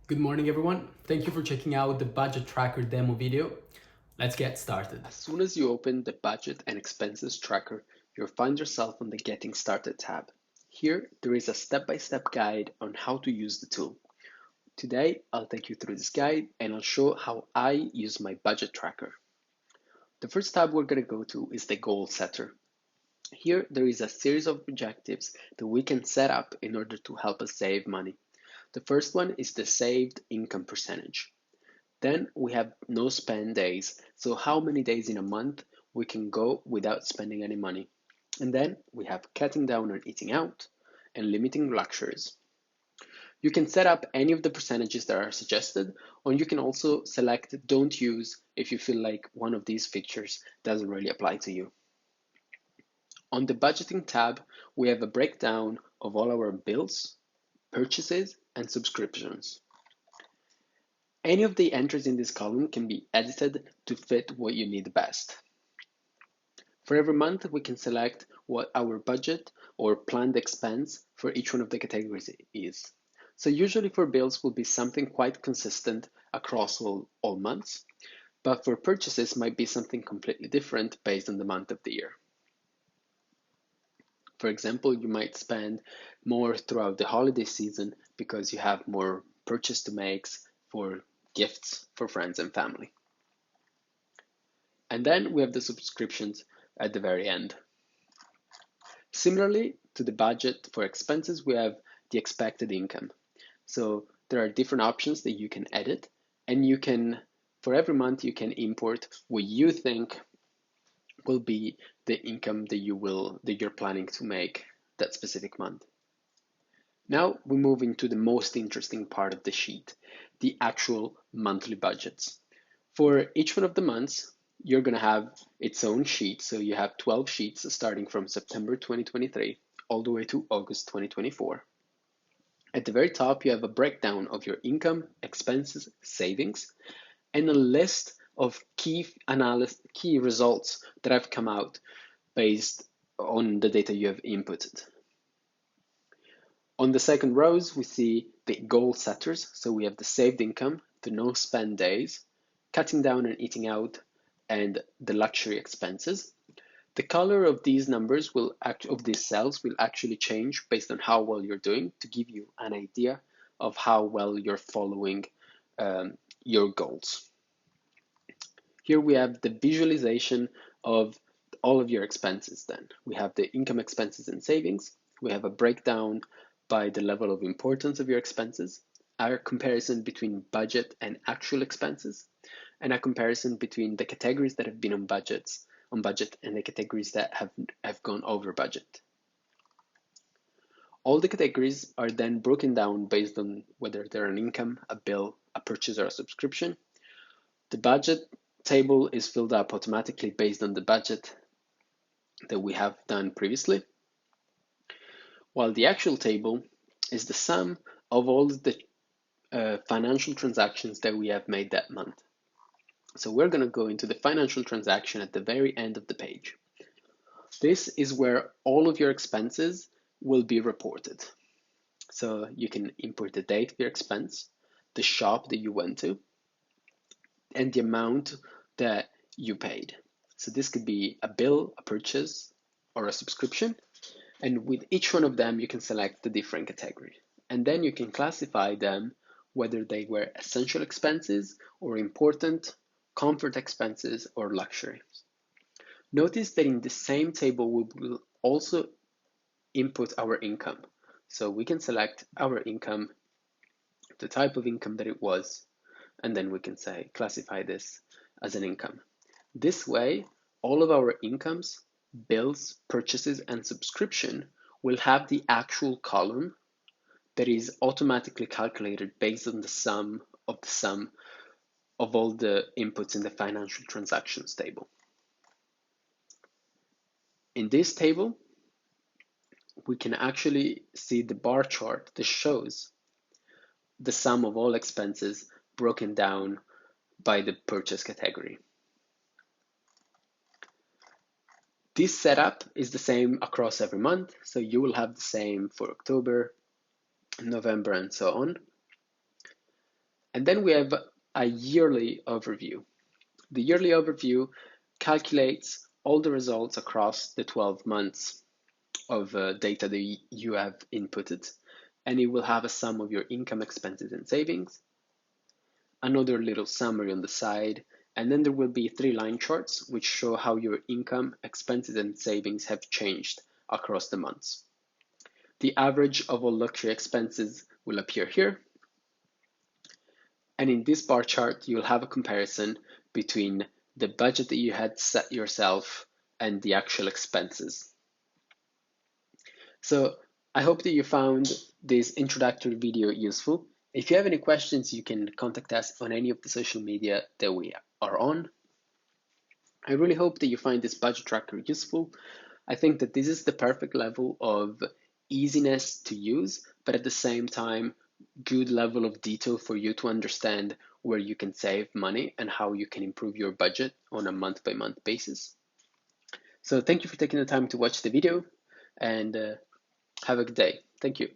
Good morning, everyone. Thank you for checking out the budget tracker demo video. Let's get started. As soon as you open the budget and expenses tracker, you'll find yourself on the Getting Started tab. Here, there is a step-by-step guide on how to use the tool. Today, I'll take you through this guide and I'll show how I use my budget tracker. The first tab we're going to go to is the goal setter. Here, there is a series of objectives that we can set up in order to help us save money. The first one is the saved income percentage. Then we have no spend days, so how many days in a month we can go without spending any money. And then we have cutting down on eating out and limiting luxuries. You can set up any of the percentages that are suggested, or you can also select don't use if you feel like one of these features doesn't really apply to you. On the budgeting tab, we have a breakdown of all our bills, purchases, and subscriptions. Any of the entries in this column can be edited to fit what you need best. For every month, we can select what our budget or planned expense for each one of the categories is. So usually for bills will be something quite consistent across all months, but for purchases might be something completely different based on the month of the year. For example, you might spend more throughout the holiday season because you have more purchase to make for gifts for friends and family. And then we have the subscriptions at the very end. Similarly to the budget for expenses, we have the expected income. So there are different options that you can edit, and you can, for every month, you can import what you think will be the income that you're planning to make that specific month. Now we move into the most interesting part of the sheet, the actual monthly budgets. For each one of the months, you're going to have its own sheet. So you have 12 sheets starting from September 2023 all the way to August 2024. At the very top, you have a breakdown of your income, expenses, savings, and a list of key results that have come out based on the data you have inputted. On the second rows, we see the goal setters. So we have the saved income, the no spend days, cutting down on eating out, and the luxury expenses. The color of these numbers of these cells will actually change based on how well you're doing to give you an idea of how well you're following your goals. Here we have the visualization of all of your expenses then. We have the income, expenses, and savings. We have a breakdown by the level of importance of your expenses, our comparison between budget and actual expenses, and a comparison between the categories that have been on budget and the categories that have gone over budget. All the categories are then broken down based on whether they're an income, a bill, a purchase, or a subscription. The budget table is filled up automatically based on the budget that we have done previously, while the actual table is the sum of all the financial transactions that we have made that month. So we're going to go into the financial transaction at the very end of the page. This is where all of your expenses will be reported. So you can import the date of your expense, the shop that you went to, and the amount that you paid. So this could be a bill, a purchase, or a subscription. And with each one of them, you can select the different category. And then you can classify them whether they were essential expenses or important, comfort expenses, or luxury. Notice that in the same table, we will also input our income. So we can select our income, the type of income that it was, and then we can say classify this as an income. This way, all of our incomes, bills, purchases, and subscription will have the actual column that is automatically calculated based on the sum of all the inputs in the financial transactions table. In this table, we can actually see the bar chart that shows the sum of all expenses broken down by the purchase category. This setup is the same across every month, so you will have the same for October, November, and so on. And then we have a yearly overview. The yearly overview calculates all the results across the 12 months of data that you have inputted, and it will have a sum of your income, expenses, and savings, another little summary on the side, and then there will be 3 line charts which show how your income, expenses, and savings have changed across the months. The average of all luxury expenses will appear here, and in this bar chart you'll have a comparison between the budget that you had set yourself and the actual expenses. So I hope that you found this introductory video useful. If you have any questions, you can contact us on any of the social media that we are on. I really hope that you find this budget tracker useful. I think that this is the perfect level of easiness to use, but at the same time, good level of detail for you to understand where you can save money and how you can improve your budget on a month-by-month basis. So thank you for taking the time to watch the video, and have a good day. Thank you.